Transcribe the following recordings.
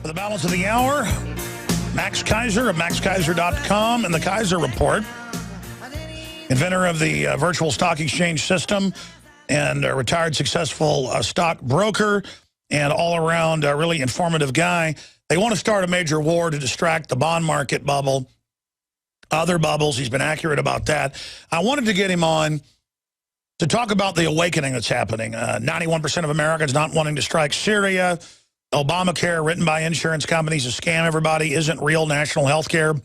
For the balance of the hour, Max Keiser of MaxKeiser.com and the Keiser Report, inventor of the virtual stock exchange system and a retired successful stock broker and all-around really informative guy. They want to start a major war to distract the bond market bubble, other bubbles. He's been accurate about that. I wanted to get him on to talk about the awakening that's happening. 91% of Americans not wanting to strike Syria. Obamacare, written by insurance companies to scam everybody, isn't real national health care.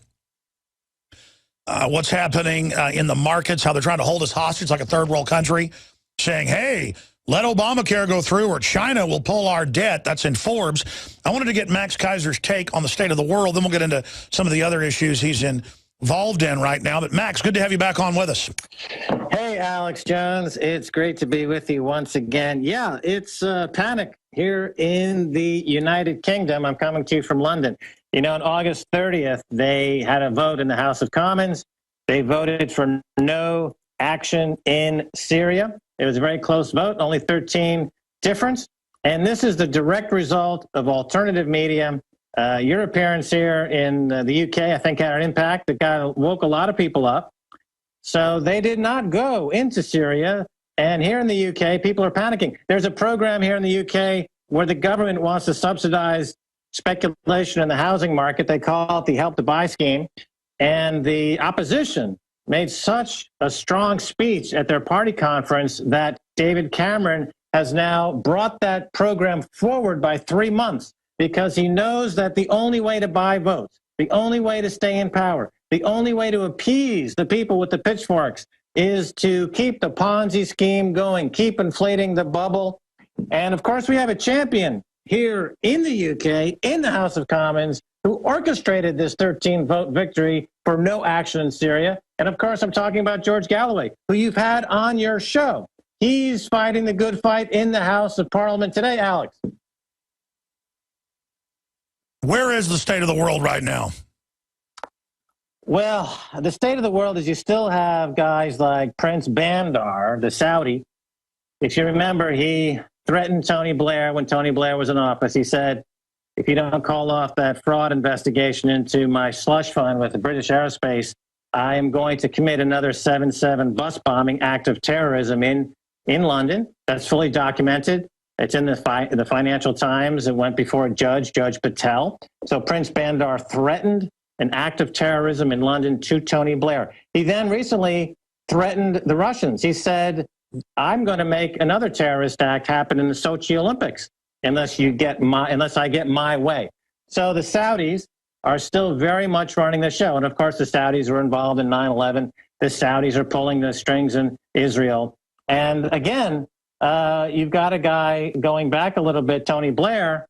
What's happening in the markets, how they're trying to hold us hostage like a third world country, saying, hey, let Obamacare go through or China will pull our debt. That's in Forbes. I wanted to get Max Keiser's take on the state of the world. Then we'll get into some of the other issues he's involved in right now. But Max, good to have you back on with us. Hey, Alex Jones. It's great to be with you once again. Yeah, it's panic here in the United Kingdom. I'm coming to you from London. You know, on August 30th, they had a vote in the House of Commons. They voted for no action in Syria. It was a very close vote, only 13 difference. And this is the direct result of alternative media. Your appearance here in the UK, I think, had an impact that woke a lot of people up. So they did not go into Syria. And here in the UK, people are panicking. There's a program here in the UK where the government wants to subsidize speculation in the housing market. They call it the Help to Buy scheme. And the opposition made such a strong speech at their party conference that David Cameron has now brought that program forward by 3 months because he knows that the only way to buy votes, the only way to stay in power, the only way to appease the people with the pitchforks is to keep the Ponzi scheme going, keep inflating the bubble. And of course, we have a champion here in the UK, in the House of Commons, who orchestrated this 13-vote victory for no action in Syria. And of course, I'm talking about George Galloway, who you've had on your show. He's fighting the good fight in the House of Parliament today, Alex. Where is the state of the world right now? Well, the state of the world is you still have guys like Prince Bandar, the Saudi. If you remember, he threatened Tony Blair when Tony Blair was in office. He said, if you don't call off that fraud investigation into my slush fund with the British Aerospace, I am going to commit another 7/7 bus bombing act of terrorism in London. That's fully documented. It's in the Financial Times. It went before a judge, Judge Patel. So Prince Bandar threatened an act of terrorism in London to Tony Blair. He then recently threatened the Russians. He said, I'm going to make another terrorist act happen in the Sochi Olympics unless I get my way. So the Saudis are still very much running the show. And of course, the Saudis were involved in 9/11. The Saudis are pulling the strings in Israel. And again, you've got a guy going back a little bit, Tony Blair,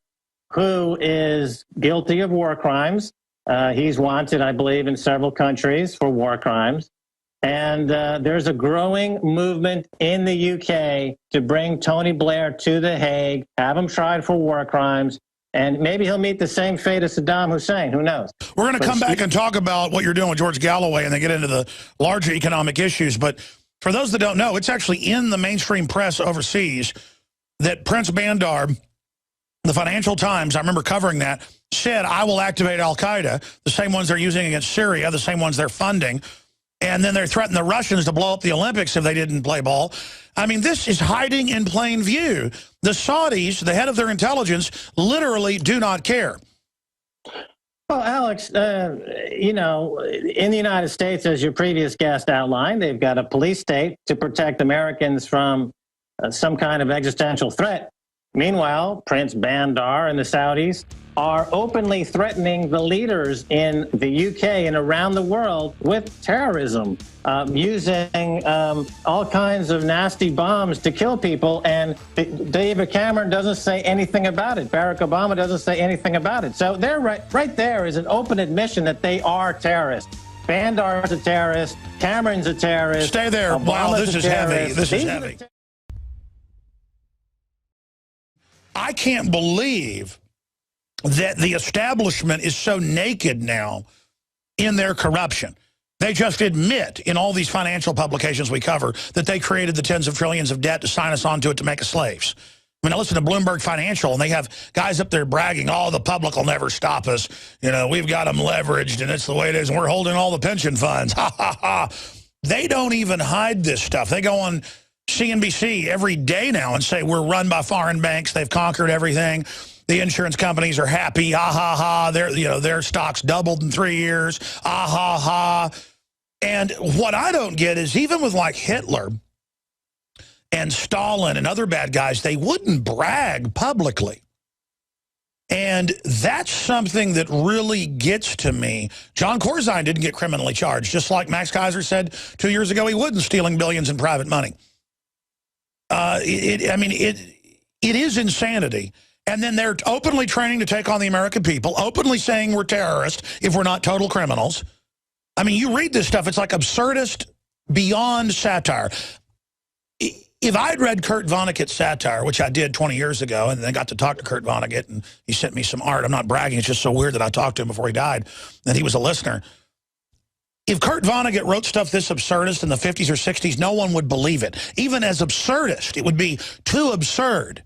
who is guilty of war crimes. He's wanted, I believe, in several countries for war crimes. And there's a growing movement in the UK to bring Tony Blair to The Hague, have him tried for war crimes, and maybe he'll meet the same fate as Saddam Hussein. Who knows? We're going to come back and talk about what you're doing with George Galloway and then get into the larger economic issues. But for those that don't know, it's actually in the mainstream press overseas that Prince Bandar, the Financial Times, I remember covering that, said, I will activate al-Qaeda, the same ones they're using against Syria, the same ones they're funding. And then they're threatening the Russians to blow up the Olympics if they didn't play ball. I mean, this is hiding in plain view. The Saudis, the head of their intelligence, literally do not care. Well, Alex, you know, in the United States, as your previous guest outlined, they've got a police state to protect Americans from some kind of existential threat. Meanwhile, Prince Bandar and the Saudis are openly threatening the leaders in the UK and around the world with terrorism, using all kinds of nasty bombs to kill people. And David Cameron doesn't say anything about it. Barack Obama doesn't say anything about it. So they're right there is an open admission that they are terrorists. Bandar's a terrorist. Cameron's a terrorist. Stay there. Wow, this is heavy. This is heavy. I can't believe that the establishment is so naked now in their corruption. They just admit in all these financial publications we cover that they created the tens of trillions of debt to sign us onto it to make us slaves. I mean, I listen to Bloomberg Financial, and they have guys up there bragging, oh, the public will never stop us. You know, we've got them leveraged, and it's the way it is, and we're holding all the pension funds. Ha, ha, ha. They don't even hide this stuff. They go on CNBC every day now and say we're run by foreign banks. They've conquered everything. The insurance companies are happy. Ha, ha, ha. Their stocks doubled in 3 years. Ah, ha, ha. And what I don't get is even with like Hitler and Stalin and other bad guys, they wouldn't brag publicly. And that's something that really gets to me. John Corzine didn't get criminally charged, just like Max Keiser said 2 years ago he wouldn't, stealing billions in private money. It is insanity. And then they're openly training to take on the American people, openly saying we're terrorists if we're not total criminals. I mean, you read this stuff, it's like absurdist beyond satire. If I'd read Kurt Vonnegut's satire, which I did 20 years ago, and then got to talk to Kurt Vonnegut, and he sent me some art. I'm not bragging. It's just so weird that I talked to him before he died, and he was a listener. If Kurt Vonnegut wrote stuff this absurdist in the 50s or 60s, no one would believe it. Even as absurdist, it would be too absurd.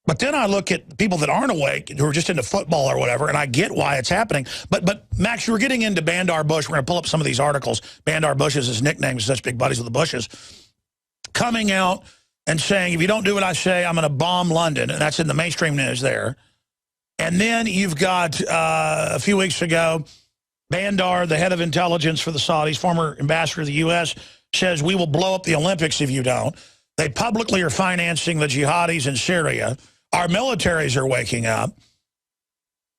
But then I look at people that aren't awake, who are just into football or whatever, and I get why it's happening. But Max, you were getting into Bandar Bush. We're going to pull up some of these articles. Bandar Bush is his nickname, such big buddies with the Bushes. Coming out and saying, if you don't do what I say, I'm going to bomb London. And that's in the mainstream news there. And then you've got, a few weeks ago, Bandar, the head of intelligence for the Saudis, former ambassador to the U.S., says, we will blow up the Olympics if you don't. They publicly are financing the jihadis in Syria. Our militaries are waking up.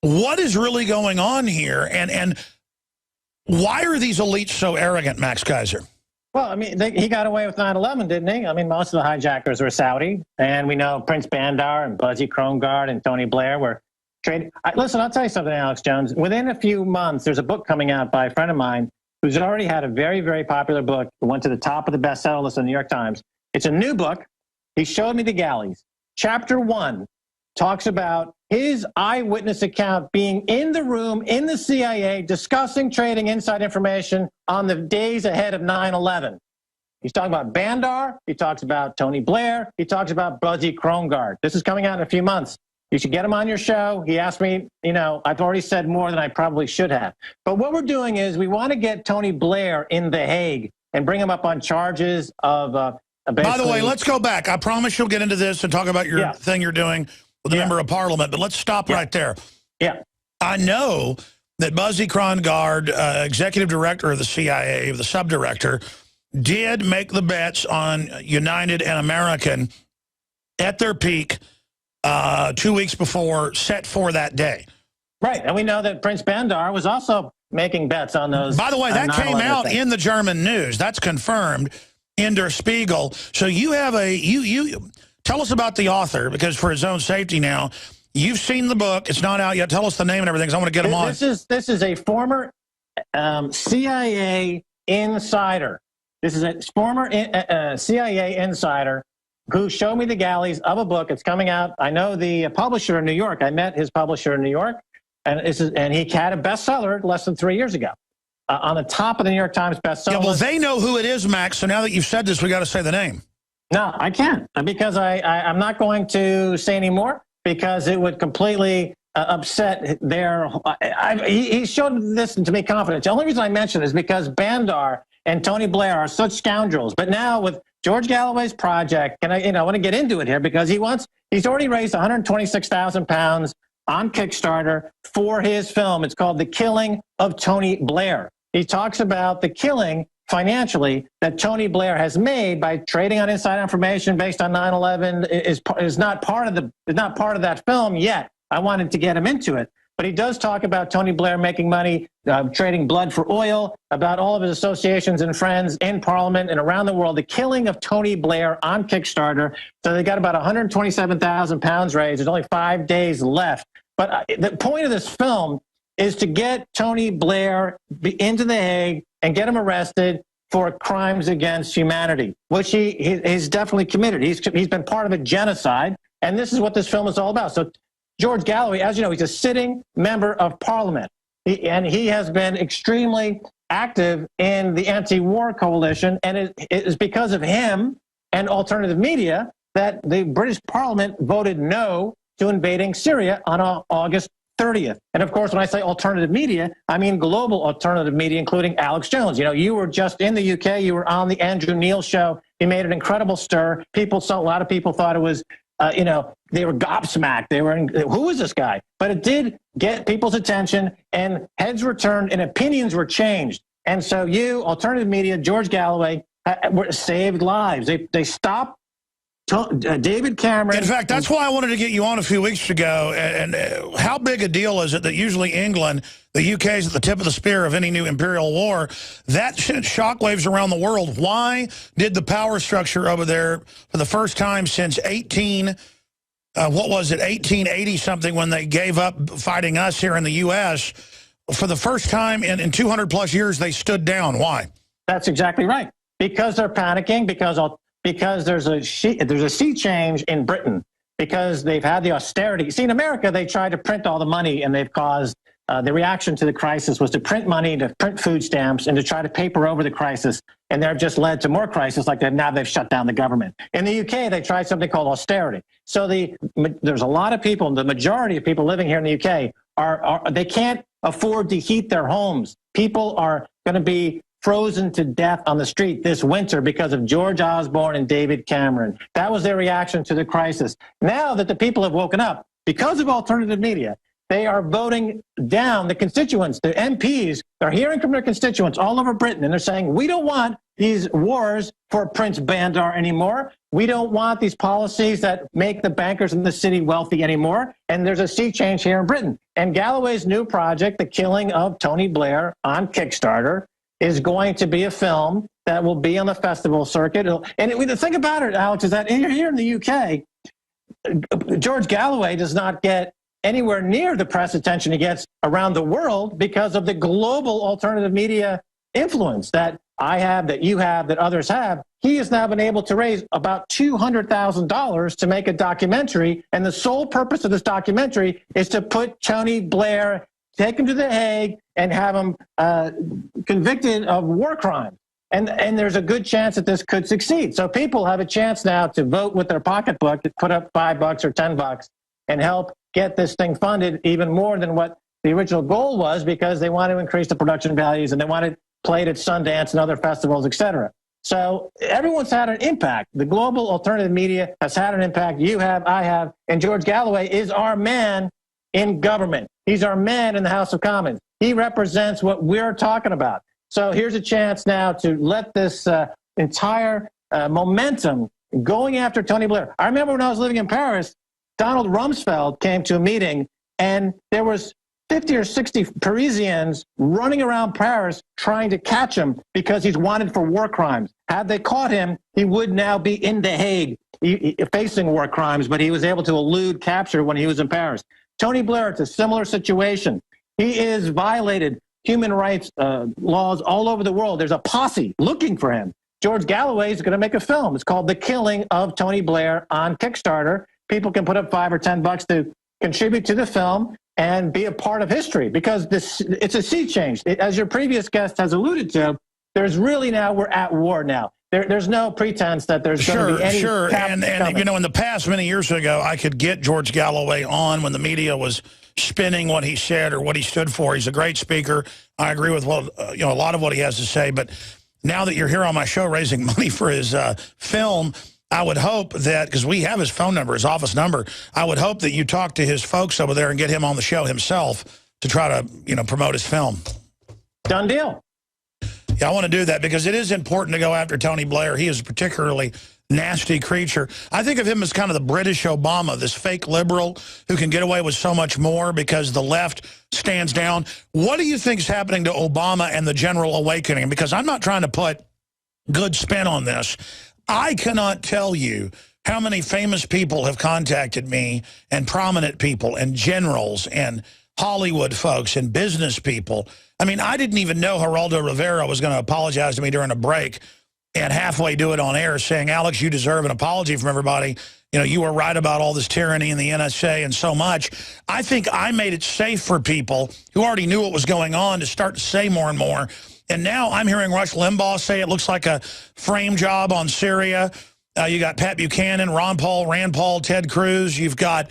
What is really going on here? And why are these elites so arrogant, Max Keiser? Well, I mean, he got away with 9/11, didn't he? I mean, most of the hijackers were Saudi, and we know Prince Bandar and Buzzy Krongard and Tony Blair were trading. Listen, I'll tell you something, Alex Jones. Within a few months, there's a book coming out by a friend of mine who's already had a very, very popular book. It went to the top of the bestseller list in the New York Times. It's a new book. He showed me the galleys. Chapter 1 talks about his eyewitness account being in the room in the CIA discussing trading inside information on the days ahead of 9/11. He's talking about Bandar. He talks about Tony Blair. He talks about Buzzy Krongard. This is coming out in a few months. You should get him on your show. He asked me, I've already said more than I probably should have. But what we're doing is we want to get Tony Blair in The Hague and bring him up on charges of By the way, let's go back. I promise you'll get into this and talk about your thing you're doing with a member of parliament, but let's stop right there. Yeah. I know that Buzzy Krongard, executive director of the CIA, the subdirector, did make the bets on United and American at their peak 2 weeks before, set for that day. Right, and we know that Prince Bandar was also making bets on those. By the way, that came out in the German news. That's confirmed in Der Spiegel. So you have you tell us about the author, because for his own safety now, you've seen the book. It's not out yet. Tell us the name and everything, because I want to get him on. This is a former CIA insider. This is a former CIA insider who showed me the galleys of a book. It's coming out. I know the publisher in New York. I met his publisher in New York, and he had a bestseller less than 3 years ago. On the top of the New York Times bestseller. Yeah, well, they know who it is, Max. So now that you've said this, we got to say the name. No, I can't, because I'm not going to say any more, because it would completely upset their. He showed this to me confidence. The only reason I mention it is because Bandar and Tony Blair are such scoundrels. But now with George Galloway's project, and I want to get into it here, because he's already raised 126,000 pounds on Kickstarter for his film. It's called The Killing of Tony Blair. He talks about the killing financially that Tony Blair has made by trading on inside information based on 9/11 is not part of that film yet. I wanted to get him into it, but he does talk about Tony Blair making money, trading blood for oil, about all of his associations and friends in Parliament and around the world. The Killing of Tony Blair on Kickstarter. So they got about 127,000 pounds raised. There's only 5 days left. But the point of this film is to get Tony Blair into The Hague and get him arrested for crimes against humanity, which he's definitely committed. He's been part of a genocide, and this is what this film is all about. So George Galloway, as you know, he's a sitting member of Parliament, and he has been extremely active in the anti-war coalition, and it is because of him and alternative media that the British Parliament voted no to invading Syria on August 30th. And of course, when I say alternative media, I mean global alternative media, including Alex Jones. You know, you were just in the UK. You were on the Andrew Neil show. He made an incredible stir. A lot of people thought it was, you know, they were gobsmacked. Who is this guy? But it did get people's attention, and heads were turned and opinions were changed. And so alternative media, George Galloway, saved lives. They stopped David Cameron. In fact, that's why I wanted to get you on a few weeks ago. And how big a deal is it that usually England, the UK is at the tip of the spear of any new imperial war? That sent shockwaves around the world. Why did the power structure over there, for the first time since 1880 something, when they gave up fighting us here in the U.S., for the first time in 200 plus years, they stood down? Why? That's exactly right. Because they're panicking, because there's a sea change in Britain, because they've had the austerity. See, in America, they tried to print all the money, and they've caused the reaction to the crisis was to print money, to print food stamps, and to try to paper over the crisis. And they've just led to more crisis like that. Now they've shut down the government. In the UK, they tried something called austerity. So there's a lot of people, the majority of people living here in the UK, they can't afford to heat their homes. People are going to be frozen to death on the street this winter because of George Osborne and David Cameron. That was their reaction to the crisis. Now that the people have woken up, because of alternative media, they are voting down the constituents, the MPs. They're hearing from their constituents all over Britain, and they're saying, we don't want these wars for Prince Bandar anymore. We don't want these policies that make the bankers in the city wealthy anymore. And there's a sea change here in Britain. And Galloway's new project, The Killing of Tony Blair, on Kickstarter, is going to be a film that will be on the festival circuit. And the thing about it, Alex, is that here in the UK, George Galloway does not get anywhere near the press attention he gets around the world because of the global alternative media influence that I have, that you have, that others have. He has now been able to raise about $200,000 to make a documentary, and the sole purpose of this documentary is to put Tony Blair, take him to The Hague, and have him convicted of war crimes. And there's a good chance that this could succeed. So people have a chance now to vote with their pocketbook, to put up $5 or $10 and help get this thing funded even more than what the original goal was, because they want to increase the production values and they want it played at Sundance and other festivals, et cetera. So everyone's had an impact. The global alternative media has had an impact. You have, I have, and George Galloway is our man in government. He's our man in the House of Commons. He represents what we're talking about. So here's a chance now to let this entire momentum going after Tony Blair. I remember when I was living in Paris, Donald Rumsfeld came to a meeting, and there was 50 or 60 Parisians running around Paris trying to catch him because he's wanted for war crimes. Had they caught him, he would now be in The Hague facing war crimes, but he was able to elude capture when he was in Paris. Tony Blair, it's a similar situation. He is violated human rights laws all over the world. There's a posse looking for him. George Galloway is going to make a film. It's called The Killing of Tony Blair on Kickstarter. People can put up $5 or $10 to contribute to the film and be a part of history, because it's a sea change. As your previous guest has alluded to, there's really now, we're at war now. There's no pretense that there's going to be any... Sure, and you know, in the past, many years ago, I could get George Galloway on when the media was spinning what he said or what he stood for. He's a great speaker. I agree with a lot of what he has to say, but now that you're here on my show raising money for his film, I would hope that, because we have his phone number, his office number, I would hope that you talk to his folks over there and get him on the show himself to try to, promote his film. Done deal. Yeah, I want to do that because it is important to go after Tony Blair. He is a particularly nasty creature. I think of him as kind of the British Obama, this fake liberal who can get away with so much more because the left stands down. What do you think is happening to Obama and the general awakening? Because I'm not trying to put good spin on this. I cannot tell you how many famous people have contacted me, and prominent people and generals and Hollywood folks and business people. I mean, I didn't even know Geraldo Rivera was going to apologize to me during a break and halfway do it on air saying, Alex, you deserve an apology from everybody. You were right about all this tyranny in the NSA and so much. I think I made it safe for people who already knew what was going on to start to say more and more. And now I'm hearing Rush Limbaugh say it looks like a frame job on Syria. You got Pat Buchanan, Ron Paul, Rand Paul, Ted Cruz. You've got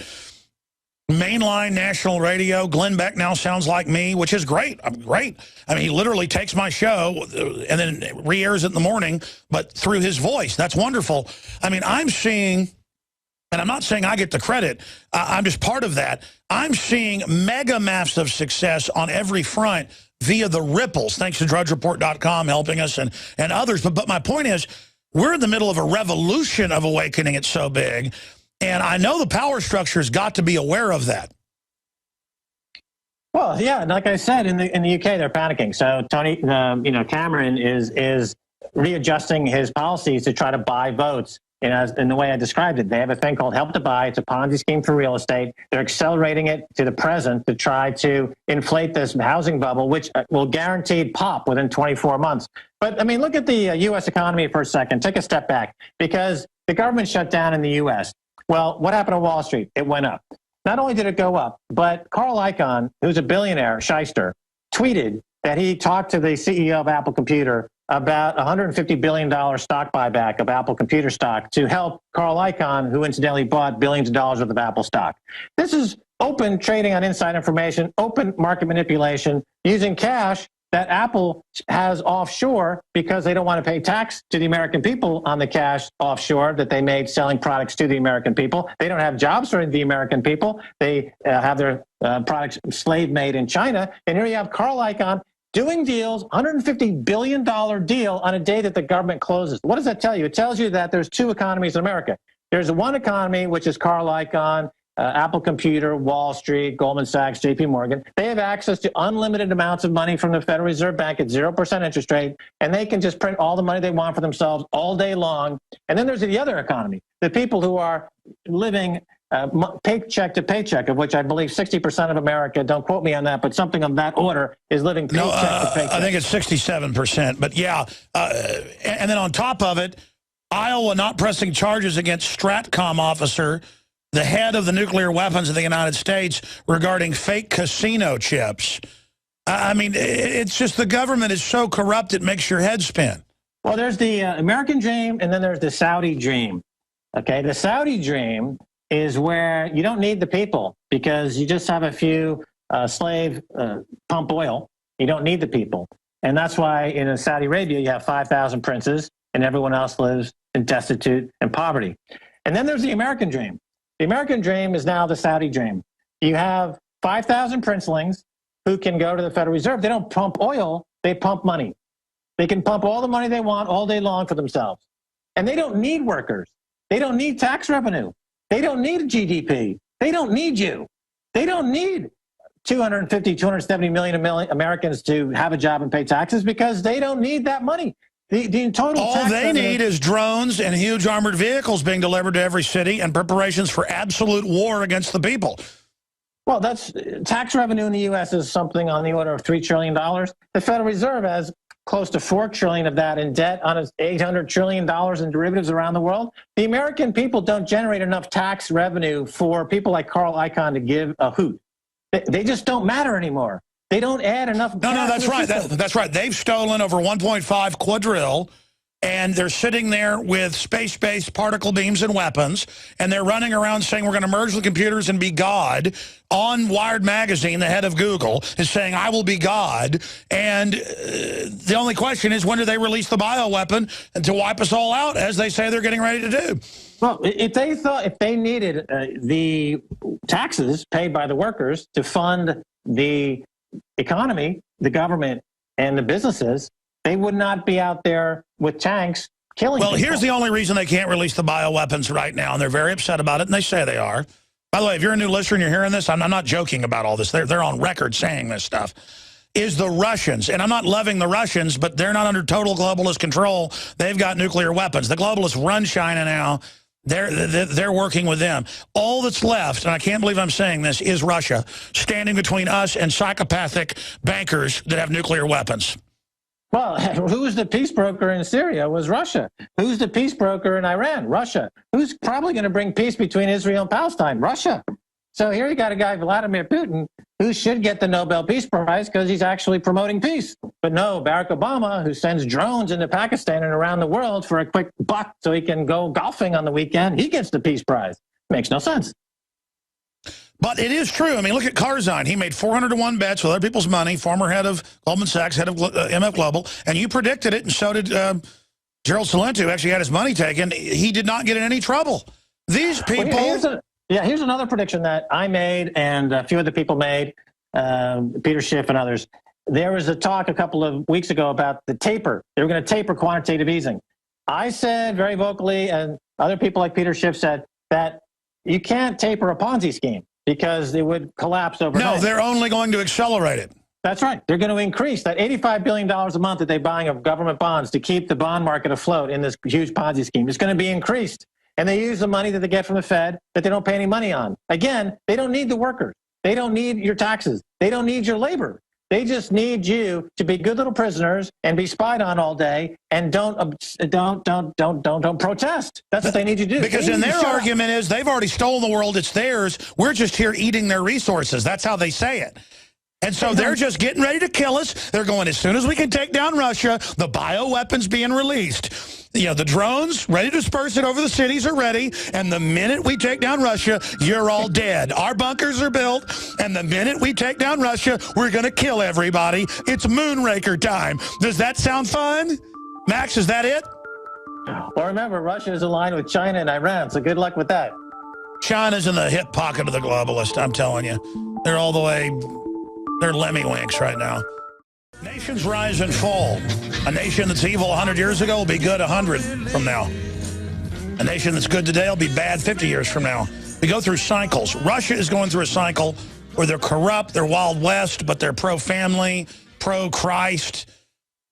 mainline national radio. Glenn Beck now sounds like me, which is great. Great. I mean, he literally takes my show and then re-airs it in the morning, but through his voice. That's wonderful. I mean, I'm seeing, and I'm not saying I get the credit, I'm just part of that. I'm seeing mega massive success on every front via the ripples, thanks to DrudgeReport.com helping us and others. But my point is, we're in the middle of a revolution of awakening. It's so big. And I know the power structure's got to be aware of that. Well, yeah, like I said, in the UK, they're panicking. So Tony, Cameron is readjusting his policies to try to buy votes. In the way I described it, they have a thing called Help to Buy. It's a Ponzi scheme for real estate. They're accelerating it to the present to try to inflate this housing bubble, which will guaranteed pop within 24 months. But, I mean, look at the U.S. economy for a second. Take a step back, because the government shut down in the U.S. Well, what happened to Wall Street? It went up. Not only did it go up, but Carl Icahn, who's a billionaire, shyster, tweeted that he talked to the CEO of Apple Computer about $150 billion stock buyback of Apple Computer stock to help Carl Icahn, who incidentally bought billions of dollars worth of Apple stock. This is open trading on inside information, open market manipulation, using cash that Apple has offshore because they don't want to pay tax to the American people on the cash offshore that they made selling products to the American people. They don't have jobs for the American people. They have their products slave made in China. And here you have Carl Icahn doing deals, $150 billion deal on a day that the government closes. What does that tell you? It tells you that there's two economies in America. There's one economy, which is Carl Icahn, Apple Computer, Wall Street, Goldman Sachs, JP Morgan. They have access to unlimited amounts of money from the Federal Reserve Bank at 0% interest rate, and they can just print all the money they want for themselves all day long. And then there's the other economy, the people who are living paycheck to paycheck, of which I believe 60% of America, don't quote me on that, but something of that order, is living paycheck to paycheck. I think it's 67%, but yeah. And then on top of it, Iowa not pressing charges against Stratcom officer, the head of the nuclear weapons of the United States, regarding fake casino chips. I mean, it's just the government is so corrupt it makes your head spin. Well, there's the American dream, and then there's the Saudi dream. Okay, the Saudi dream is where you don't need the people because you just have a few slave pump oil. You don't need the people. And that's why in Saudi Arabia, you have 5,000 princes and everyone else lives in destitute and poverty. And then there's the American dream. The American dream is now the Saudi dream. You have 5,000 princelings who can go to the Federal Reserve. They don't pump oil, they pump money. They can pump all the money they want all day long for themselves. And they don't need workers. They don't need tax revenue. They don't need GDP. They don't need you. They don't need 250, 270 million Americans to have a job and pay taxes because they don't need that money. The total all they need is drones and huge armored vehicles being delivered to every city and preparations for absolute war against the people. Well, that's tax revenue in the U.S. is something on the order of $3 trillion. The Federal Reserve has close to $4 trillion of that in debt on its $800 trillion in derivatives around the world. The American people don't generate enough tax revenue for people like Carl Icahn to give a hoot. They just don't matter anymore. They don't add enough. No, that's right. That's right. They've stolen over 1.5 quadrille, and they're sitting there with space-based particle beams and weapons, and they're running around saying we're going to merge the computers and be God. On Wired Magazine, the head of Google is saying, I will be God. And the only question is, when do they release the bioweapon to wipe us all out, as they say they're getting ready to do? Well, if they needed the taxes paid by the workers to fund the economy, the government, and the businesses, they would not be out there with tanks killing people. Here's the only reason they can't release the bioweapons right now, and they're very upset about it, and they say they are. By the way, if you're a new listener and you're hearing this, I'm not joking about all this. They're on record saying this stuff. Is the Russians, and I'm not loving the Russians, but they're not under total globalist control. They've got nuclear weapons. The globalists run China now. They're working with them. All that's left, and I can't believe I'm saying this, is Russia, standing between us and psychopathic bankers that have nuclear weapons. Well, who's the peace broker in Syria was Russia. Who's the peace broker in Iran? Russia. Who's probably going to bring peace between Israel and Palestine? Russia. So here you got a guy, Vladimir Putin, who should get the Nobel Peace Prize because he's actually promoting peace. But no, Barack Obama, who sends drones into Pakistan and around the world for a quick buck so he can go golfing on the weekend, he gets the Peace Prize. Makes no sense. But it is true. I mean, look at Karzai. He made 400-to-1 bets with other people's money, former head of Goldman Sachs, head of MF Global, and you predicted it, and so did Gerald Celente, who actually had his money taken. He did not get in any trouble. These people... Well, here's another prediction that I made and a few other people made, Peter Schiff and others. There was a talk a couple of weeks ago about the taper. They were going to taper quantitative easing. I said very vocally, and other people like Peter Schiff said, that you can't taper a Ponzi scheme because it would collapse overnight. No, they're only going to accelerate it. That's right. They're going to increase that $85 billion a month that they're buying of government bonds to keep the bond market afloat in this huge Ponzi scheme. It's going to be increased. And they use the money that they get from the Fed that they don't pay any money on. Again, they don't need the workers. They don't need your taxes. They don't need your labor. They just need you to be good little prisoners and be spied on all day and don't protest. That's what they need you to do. Because in their argument is they've already stolen the world. It's theirs. We're just here eating their resources. That's how they say it. And so they're just getting ready to kill us. They're going, as soon as we can take down Russia, the bioweapons being released. You know, the drones ready to disperse it over the cities are ready. And the minute we take down Russia, you're all dead. Our bunkers are built. And the minute we take down Russia, we're going to kill everybody. It's Moonraker time. Does that sound fun? Max, is that it? Well, remember, Russia is aligned with China and Iran, so good luck with that. China's in the hip pocket of the globalist, I'm telling you. They're all the way... They're lemmywinks right now. Nations rise and fall. A nation that's evil 100 years ago will be good 100 from now. A nation that's good today will be bad 50 years from now. We go through cycles. Russia is going through a cycle where they're corrupt, they're Wild West, but they're pro-family, pro-Christ.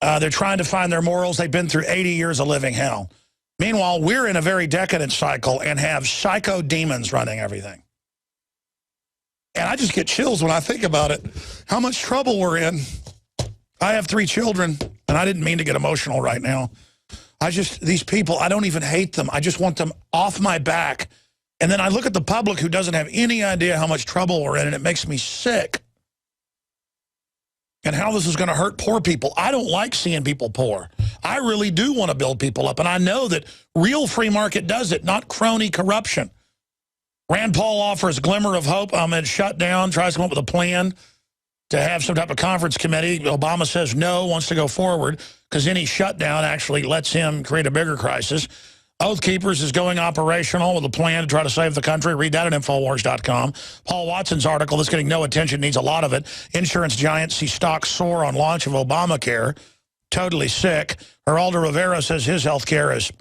They're trying to find their morals. They've been through 80 years of living hell. Meanwhile, we're in a very decadent cycle and have psycho demons running everything. And I just get chills when I think about it, how much trouble we're in. I have 3 children, and I didn't mean to get emotional right now. These people, I don't even hate them. I just want them off my back. And then I look at the public who doesn't have any idea how much trouble we're in, and it makes me sick. And how this is going to hurt poor people. I don't like seeing people poor. I really do want to build people up, and I know that real free market does it, not crony corruption. Rand Paul offers a glimmer of hope amid shutdown, tries to come up with a plan to have some type of conference committee. Obama says no, wants to go forward, because any shutdown actually lets him create a bigger crisis. Oath Keepers is going operational with a plan to try to save the country. Read that at INFOWARS.com. Paul Watson's article that's getting no attention, needs a lot of it. Insurance giants see stocks soar on launch of Obamacare. Totally sick. Geraldo Rivera says his health care is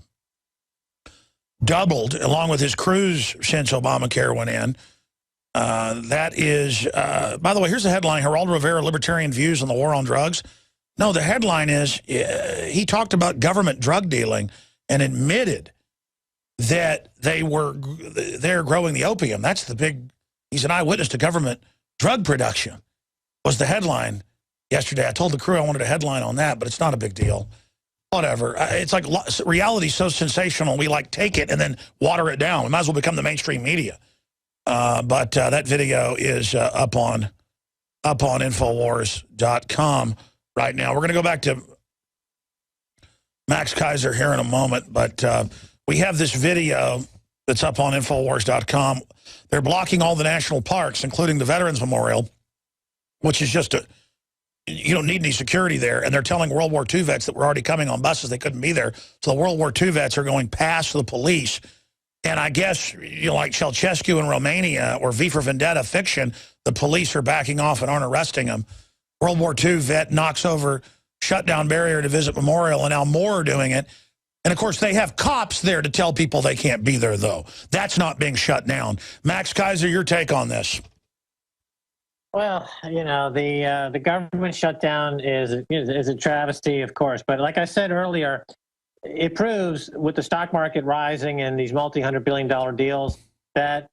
doubled along with his cruise since Obamacare went in. That is, by the way, here's the headline: Geraldo Rivera, libertarian views on the war on drugs. No, the headline is he talked about government drug dealing and admitted that they're growing the opium. That's the big, he's an eyewitness to government drug production, was the headline yesterday. I told the crew I wanted a headline on that, but it's not a big deal. Whatever. It's like reality's so sensational, we like take it and then water it down. We might as well become the mainstream media. But that video is up on INFOWARS.com right now. We're going to go back to Max Keiser here in a moment, but we have this video that's up on INFOWARS.com. They're blocking all the national parks, including the Veterans Memorial, which is just you don't need any security there. And they're telling World War II vets that were already coming on buses, they couldn't be there. So the World War II vets are going past the police. And I guess, like Ceausescu in Romania or V for Vendetta fiction, the police are backing off and aren't arresting them. World War II vet knocks over shutdown barrier to visit memorial, and now more are doing it. And, of course, they have cops there to tell people they can't be there, though. That's not being shut down. Max Keiser, your take on this? Well, the government shutdown is a travesty, of course. But like I said earlier, it proves with the stock market rising and these multi-$100 billion deals that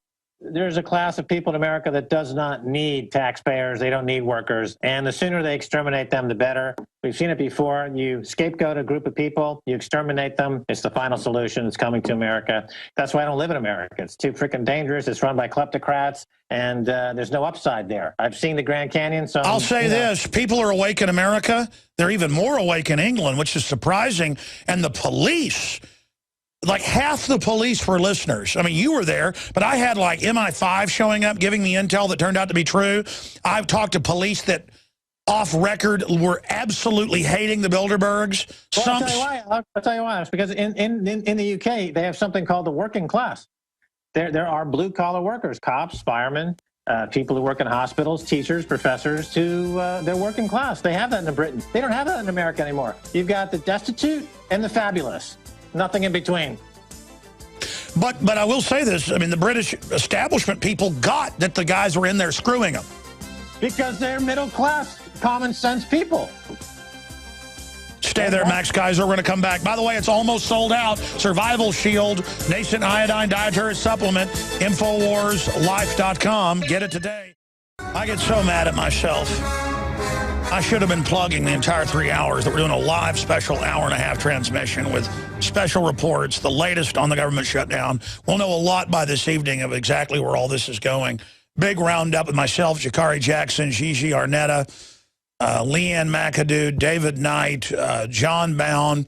there's a class of people in America that does not need taxpayers. They don't need workers. And the sooner they exterminate them, the better. We've seen it before. You scapegoat a group of people, you exterminate them. It's the final solution. It's coming to America. That's why I don't live in America. It's too freaking dangerous. It's run by kleptocrats, and there's no upside there. I've seen the Grand Canyon. So I'll say this. People are awake in America. They're even more awake in England, which is surprising. And the police... like half the police were listeners. I mean, you were there, but I had like MI5 showing up, giving me intel that turned out to be true. I've talked to police that off record were absolutely hating the Bilderbergs. Well, I'll tell you why. I'll tell you why. It's because in the UK, they have something called the working class. There are blue collar workers, cops, firemen, people who work in hospitals, teachers, professors, they're working class. They have that in Britain. They don't have that in America anymore. You've got the destitute and the fabulous. Nothing in between. But I will say this. I mean, the British establishment people got that the guys were in there screwing them. Because they're middle class, common sense people. Stay there, Max Keiser. We're going to come back. By the way, it's almost sold out. Survival Shield, Nascent Iodine Dietary Supplement, InfoWarsLife.com. Get it today. I get so mad at myself. I should have been plugging the entire 3 hours that we're doing a live special hour-and-a-half transmission with special reports, the latest on the government shutdown. We'll know a lot by this evening of exactly where all this is going. Big roundup with myself, Jakari Jackson, Gigi Arnetta, Leanne McAdoo, David Knight, John Bound.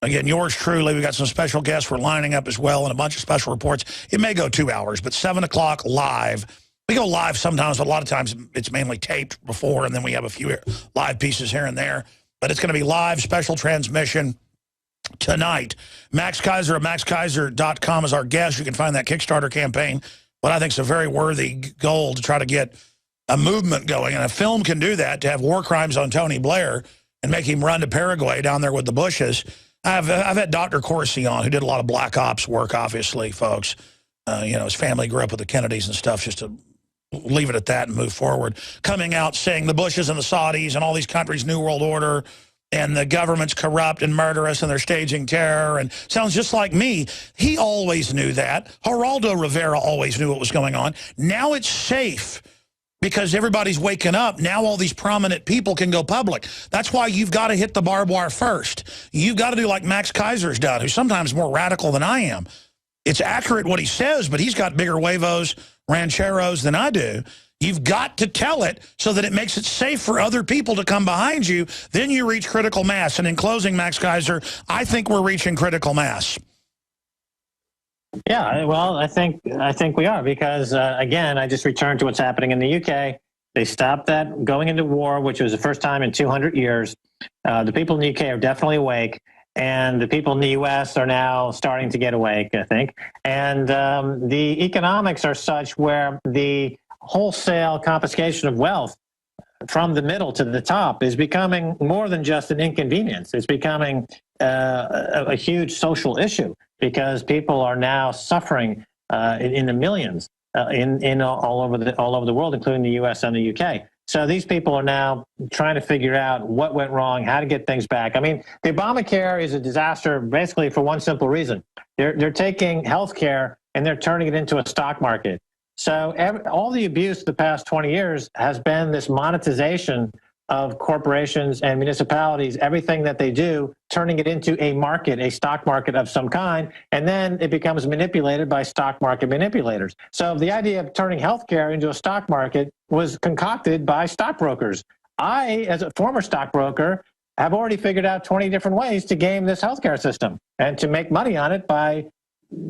Again, yours truly. We've got some special guests we're lining up as well and a bunch of special reports. It may go 2 hours, but 7 o'clock live. We go live sometimes, but a lot of times it's mainly taped before, and then we have a few live pieces here and there. But it's going to be live special transmission tonight. Max Keiser of MaxKeiser.com is our guest. You can find that Kickstarter campaign, what I think is a very worthy goal to try to get a movement going. And a film can do that, to have war crimes on Tony Blair and make him run to Paraguay down there with the Bushes. I've had Dr. Corsi on, who did a lot of black ops work, obviously, folks. You know, his family grew up with the Kennedys and stuff, just to leave it at that and move forward. Coming out saying the Bushes and the Saudis and all these countries' New World Order and the government's corrupt and murderous and they're staging terror, and sounds just like me. He always knew that. Geraldo Rivera always knew what was going on. Now it's safe because everybody's waking up. Now all these prominent people can go public. That's why you've got to hit the barbed wire first. You've got to do like Max Keiser's done, who's sometimes more radical than I am. It's accurate what he says, but he's got bigger huevos, rancheros than I do. You've got to tell it so that it makes it safe for other people to come behind you. Then you reach critical mass. And in closing, Max Keiser, I think we're reaching critical mass. Yeah, well, I think we are because, again, I just returned to what's happening in the UK. They stopped that going into war, which was the first time in 200 years. The people in the UK are definitely awake. And the people in the U.S. are now starting to get awake, I think. And the economics are such where the wholesale confiscation of wealth from the middle to the top is becoming more than just an inconvenience. It's becoming a huge social issue because people are now suffering in the millions in all over the world, including the U.S. and the U.K. So these people are now trying to figure out what went wrong, how to get things back. I mean, the Obamacare is a disaster basically for one simple reason. They're taking health care and they're turning it into a stock market. So all the abuse of the past 20 years has been this monetization of corporations and municipalities, everything that they do, turning it into a market, a stock market of some kind, and then it becomes manipulated by stock market manipulators. So the idea of turning healthcare into a stock market was concocted by stockbrokers. I, as a former stockbroker, have already figured out 20 different ways to game this healthcare system and to make money on it by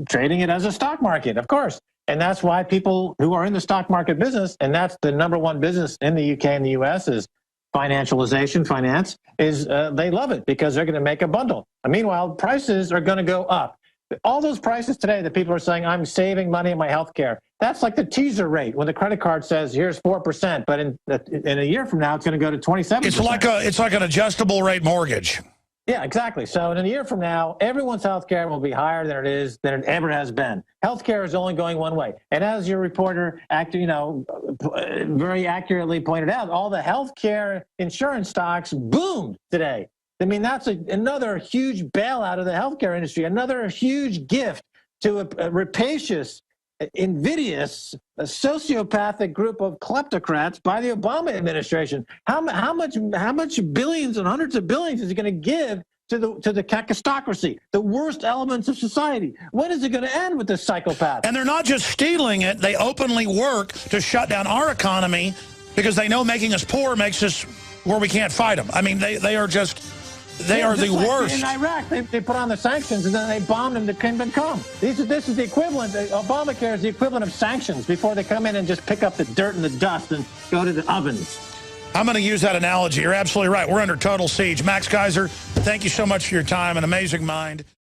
trading it as a stock market, of course. And that's why people who are in the stock market business, and that's the #1 business in the UK and the US, is financialization, finance, is they love it because they're going to make a bundle. And meanwhile, prices are going to go up. All those prices today that people are saying, I'm saving money in my health care, that's like the teaser rate when the credit card says, here's 4%, but in a year from now, it's going to go to 27%. It's like an adjustable rate mortgage. Yeah, exactly. So in a year from now, everyone's health care will be higher than it ever has been. Health care is only going one way. And as your reporter very accurately pointed out, all the health care insurance stocks boomed today. I mean, that's another huge bailout of the healthcare industry, another huge gift to a rapacious invidious, sociopathic group of kleptocrats by the Obama administration. How much billions and hundreds of billions is it going to give to the kakistocracy, the worst elements of society? When is it going to end with this psychopath? And they're not just stealing it, they openly work to shut down our economy because they know making us poor makes us where we can't fight them. I mean, they are just, they are the worst. In Iraq, they put on the sanctions and then they bombed them to kingdom come. This is the equivalent, Obamacare is the equivalent of sanctions before they come in and just pick up the dirt and the dust and go to the ovens. I'm going to use that analogy. You're absolutely right. We're under total siege. Max Keiser, thank you so much for your time. An amazing mind.